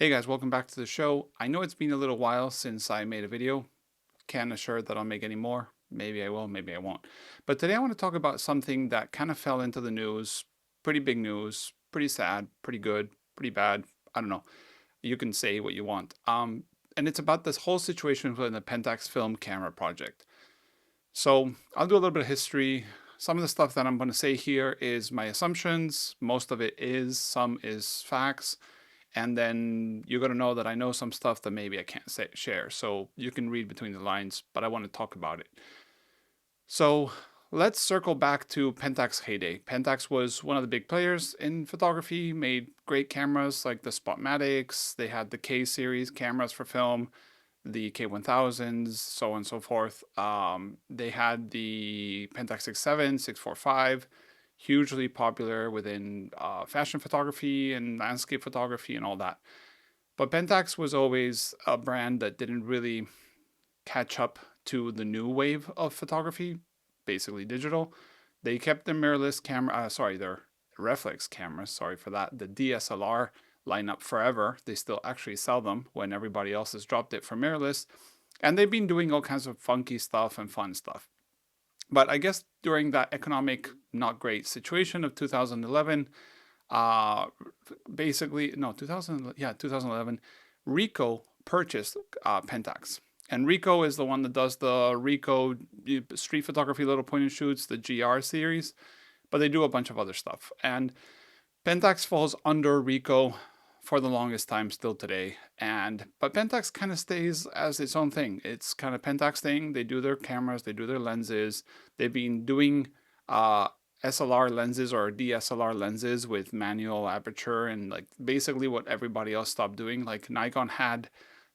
Hey guys, welcome back to the show. I know it's been a little while since I made a video. Can't assure that I'll make any more. Maybe I will, maybe I won't. But today I want to talk about something that kind of fell into the news. Pretty big news, pretty sad, pretty good, pretty bad. I don't know. You can say what you want. And it's about this whole situation with the Pentax film camera project. So I'll do a little bit of history. Some of the stuff that I'm going to say here is my assumptions. Most of it is, some is facts. And then you're going to know that I know some stuff that maybe I can't share. So you can read between the lines, but I want to talk about it. So let's circle back to Pentax heyday. Pentax was one of the big players in photography, made great cameras like the Spotmatics. They had the K series cameras for film, the K1000s, so on and so forth. They had the Pentax 67, 645, hugely popular within fashion photography and landscape photography and all that. But Pentax was always a brand that didn't really catch up to the new wave of photography, basically digital. They kept their mirrorless camera, their reflex cameras, sorry for that, the DSLR lineup forever. They still actually sell them when everybody else has dropped it for mirrorless. And they've been doing all kinds of funky stuff and fun stuff. But I guess during that economic not great situation of 2011, basically, no, 2011, Ricoh purchased Pentax. And Ricoh is the one that does the Ricoh street photography little point and shoots, the GR series, but they do a bunch of other stuff. And Pentax falls under Ricoh for the longest time still today. But Pentax kind of stays as its own thing. It's kind of Pentax thing. They do their cameras, they do their lenses. They've been doing SLR lenses or DSLR lenses with manual aperture and like basically what everybody else stopped doing. Like Nikon had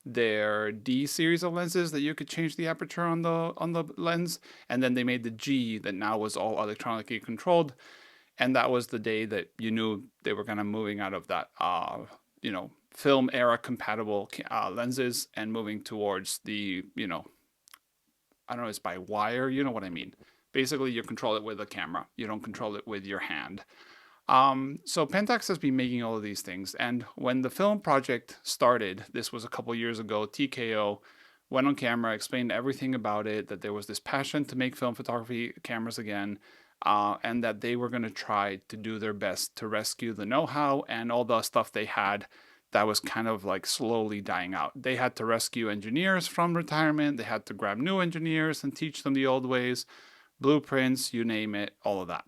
their D series of lenses that you could change the aperture on the lens, and then they made the G that now was all electronically controlled. And that was the day that you knew they were kind of moving out of that film era compatible lenses and moving towards the I don't know, it's by wire, you know what I mean. Basically you control it with a camera, you don't control it with your hand. So Pentax has been making all of these things, and when the film project started, this was a couple years ago, TKO went on camera, explained everything about it, that there was this passion to make film photography cameras again, and that they were going to try to do their best to rescue the know-how and all the stuff they had that was kind of like slowly dying out. They had to rescue engineers from retirement, they had to grab new engineers and teach them the old ways, blueprints, you name it, all of that.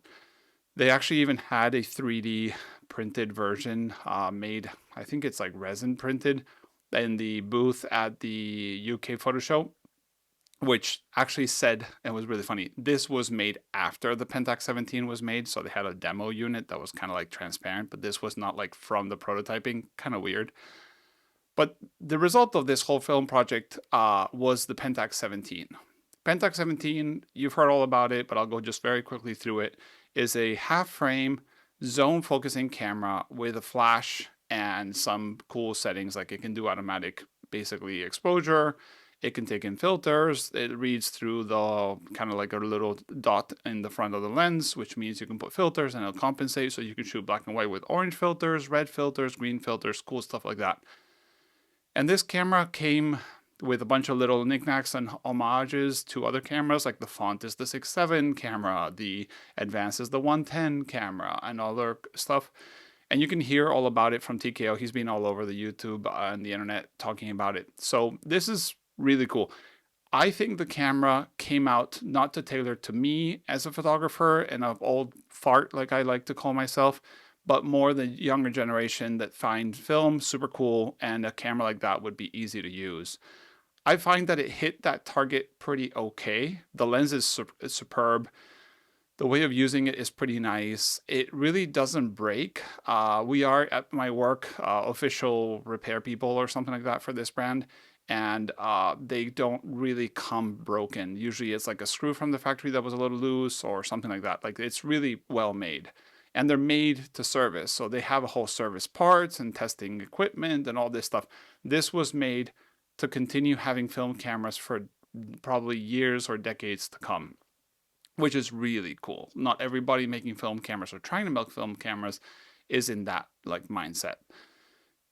They actually even had a 3D printed version made, I think it's like resin printed, in the booth at the UK photo show, which actually said, it was really funny, this was made after the Pentax 17 was made, so they had a demo unit that was kind of like transparent, but this was not like from the prototyping, kind of weird. But the result of this whole film project was the Pentax 17. Pentax 17, you've heard all about it, but I'll go just very quickly through it, is a half frame zone focusing camera with a flash and some cool settings, like it can do automatic basically exposure, it can take in filters, it reads through the kind of like a little dot in the front of the lens, which means you can put filters and it'll compensate, so you can shoot black and white with orange filters, red filters, green filters, cool stuff like that. And this camera came with a bunch of little knickknacks and homages to other cameras, like the font is the 6.7 camera, the advance is the 110 camera, and other stuff. And you can hear all about it from TKO. He's been all over the YouTube and the internet talking about it. So this is really cool. I think the camera came out not to tailor to me as a photographer and an old fart, like I like to call myself, but more the younger generation that find film super cool, and a camera like that would be easy to use. I find that it hit that target pretty okay. The lens is superb. The way of using it is pretty nice. It really doesn't break. We are at my work official repair people or something like that for this brand, and they don't really come broken. Usually it's like a screw from the factory that was a little loose or something like that. Like, it's really well made. And they're made to service. So they have a whole service parts and testing equipment and all this stuff. This was made to continue having film cameras for probably years or decades to come, which is really cool. Not everybody making film cameras or trying to make film cameras is in that like mindset.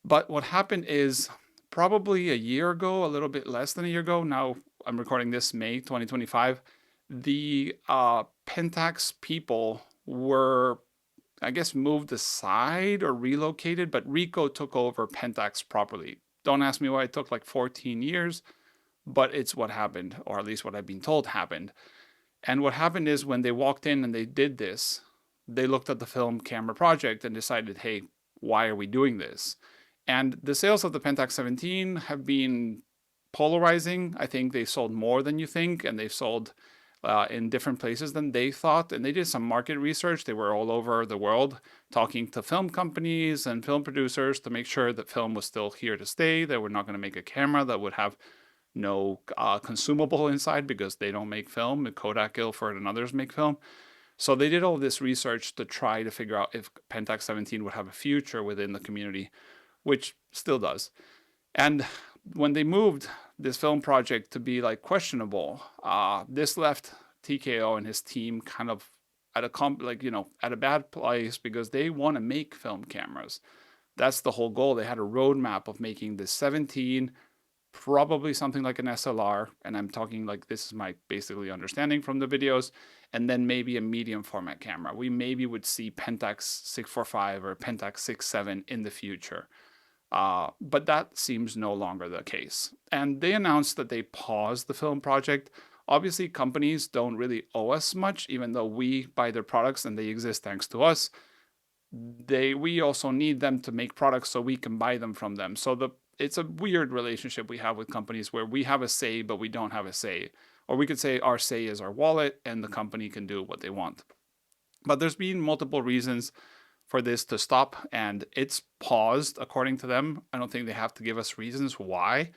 But what happened is probably a year ago, a little bit less than a year ago. Now I'm recording this May 2025. The Pentax people were, I guess, moved aside or relocated, but Ricoh took over Pentax properly. Don't ask me why it took like 14 years, but it's what happened, or at least what I've been told happened. And what happened is when they walked in and they did this, they looked at the film camera project and decided, hey, why are we doing this? And the sales of the Pentax 17 have been polarizing. I think they sold more than you think, and they've sold in different places than they thought. And they did some market research. They were all over the world talking to film companies and film producers to make sure that film was still here to stay. They were not going to make a camera that would have no consumable inside because they don't make film. Kodak, Ilford, and others make film. So they did all this research to try to figure out if Pentax 17 would have a future within the community, which still does. And when they moved this film project to be like questionable, this left TKO and his team kind of at a bad place because they want to make film cameras. That's the whole goal. They had a roadmap of making this 17, probably something like an SLR, and I'm talking like this is my basically understanding from the videos, and then maybe a medium format camera. We maybe would see Pentax 645 or Pentax 67 in the future. But that seems no longer the case. And they announced that they paused the film project. Obviously, companies don't really owe us much, even though we buy their products and they exist thanks to us. We also need them to make products so we can buy them from them. So it's a weird relationship we have with companies where we have a say, but we don't have a say. Or we could say our say is our wallet and the company can do what they want. But there's been multiple reasons for this to stop, and it's paused according to them. I don't think they have to give us reasons why.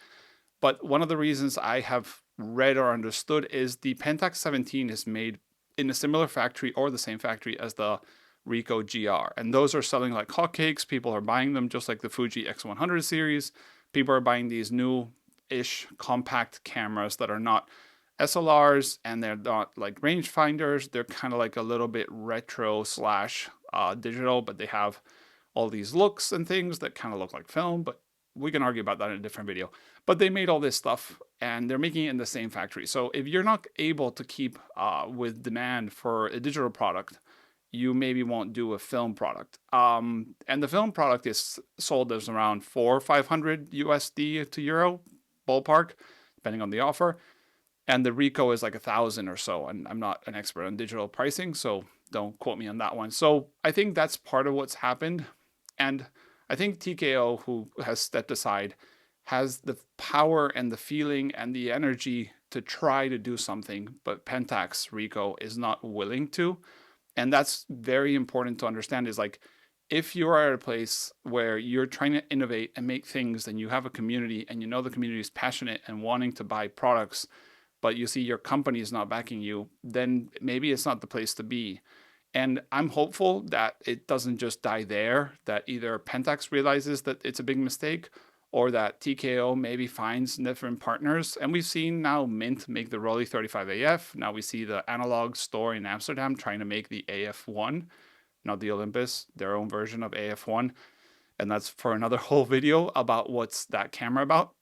But one of the reasons I have read or understood is the Pentax 17 is made in a similar factory or the same factory as the Ricoh GR. And those are selling like hotcakes. People are buying them just like the Fuji X100 series. People are buying these new-ish compact cameras that are not SLRs and they're not like rangefinders. They're kind of like a little bit retro slash digital, but they have all these looks and things that kind of look like film, but we can argue about that in a different video. But they made all this stuff and they're making it in the same factory. So if you're not able to keep with demand for a digital product, you maybe won't do a film product. And the film product is sold as around 400 or 500 USD to euro ballpark, depending on the offer. And the Ricoh is like 1,000 or so. And I'm not an expert on digital pricing, so don't quote me on that one. So I think that's part of what's happened. And I think TKO, who has stepped aside, has the power and the feeling and the energy to try to do something, but Pentax Ricoh is not willing to. And that's very important to understand is like, if you are at a place where you're trying to innovate and make things and you have a community and you know the community is passionate and wanting to buy products, but you see your company is not backing you, then maybe it's not the place to be. And I'm hopeful that it doesn't just die there, that either Pentax realizes that it's a big mistake or that TKO maybe finds different partners. And we've seen now Mint make the Rolly 35AF. Now we see the Analog store in Amsterdam trying to make the AF1, not the Olympus, their own version of AF1. And that's for another whole video about what's that camera about.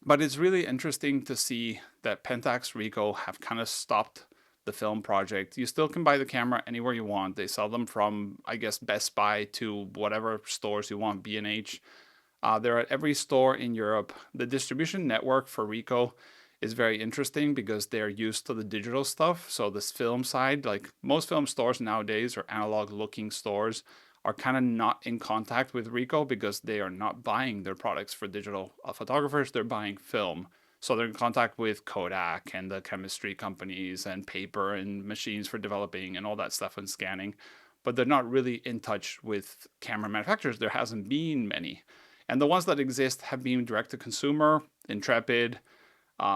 But it's really interesting to see that Pentax Ricoh have kind of stopped the film project. You still can buy the camera anywhere you want. They sell them from, I guess, Best Buy to whatever stores you want, B&H. They're at every store in Europe. The distribution network for Ricoh is very interesting because they're used to the digital stuff. So this film side, like most film stores nowadays or analog looking stores, are kind of not in contact with Ricoh because they are not buying their products for digital photographers. They're buying film. So they're in contact with Kodak and the chemistry companies and paper and machines for developing and all that stuff and scanning. But they're not really in touch with camera manufacturers. There hasn't been many. And the ones that exist have been direct to consumer, Intrepid,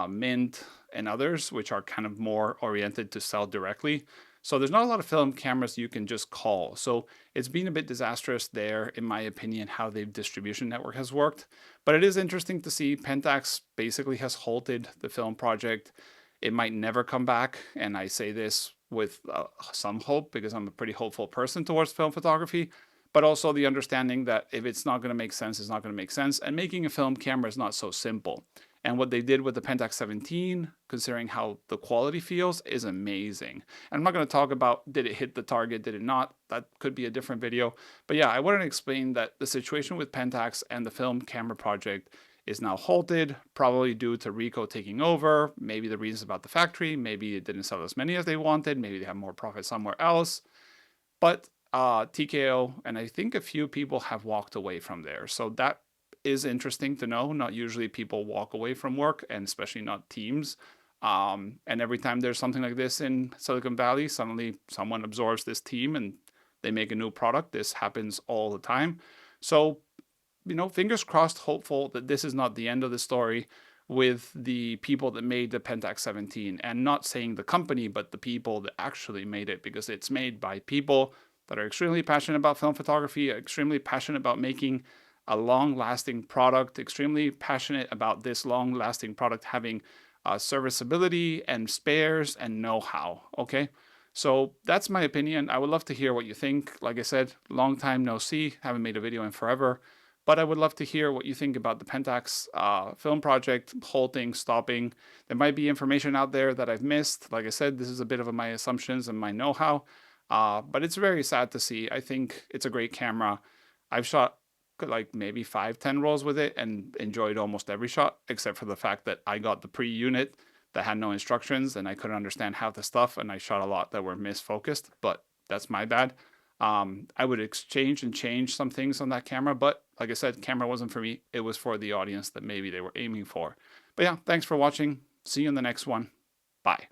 Mint, and others, which are kind of more oriented to sell directly. So there's not a lot of film cameras you can just call. So it's been a bit disastrous there, in my opinion, how the distribution network has worked. But it is interesting to see Pentax basically has halted the film project. It might never come back. And I say this with some hope because I'm a pretty hopeful person towards film photography. but also the understanding that if it's not going to make sense, it's not going to make sense. And making a film camera is not so simple. And what they did with the Pentax 17, considering how the quality feels, is amazing. And I'm not going to talk about did it hit the target, did it not? That could be a different video. But yeah, I wanted to explain that the situation with Pentax and the film camera project is now halted, probably due to Ricoh taking over. Maybe the reasons about the factory, maybe it didn't sell as many as they wanted, maybe they have more profit somewhere else. But TKO and I think a few people have walked away from there. So that is interesting to know. Not usually people walk away from work, and especially not teams. And every time there's something like this in Silicon Valley, suddenly someone absorbs this team and they make a new product. This happens all the time. So, fingers crossed, hopeful that this is not the end of the story with the people that made the Pentax 17, and not saying the company, but the people that actually made it, because it's made by people that are extremely passionate about film photography, extremely passionate about making a long-lasting product, extremely passionate about this long-lasting product having serviceability and spares and know-how, okay? So that's my opinion. I would love to hear what you think. Like I said, long time no see, haven't made a video in forever, but I would love to hear what you think about the Pentax film project, halting, stopping. There might be information out there that I've missed. Like I said, this is a bit of my assumptions and my know-how, but it's very sad to see. I think it's a great camera. I've shot like maybe 5-10 rolls with it and enjoyed almost every shot, except for the fact that I got the pre-unit that had no instructions and I couldn't understand half the stuff, and I shot a lot that were misfocused, but that's my bad. I would exchange and change some things on that camera, but like I said, camera wasn't for me. It was for the audience that maybe they were aiming for. But yeah, thanks for watching. See you in the next one. Bye.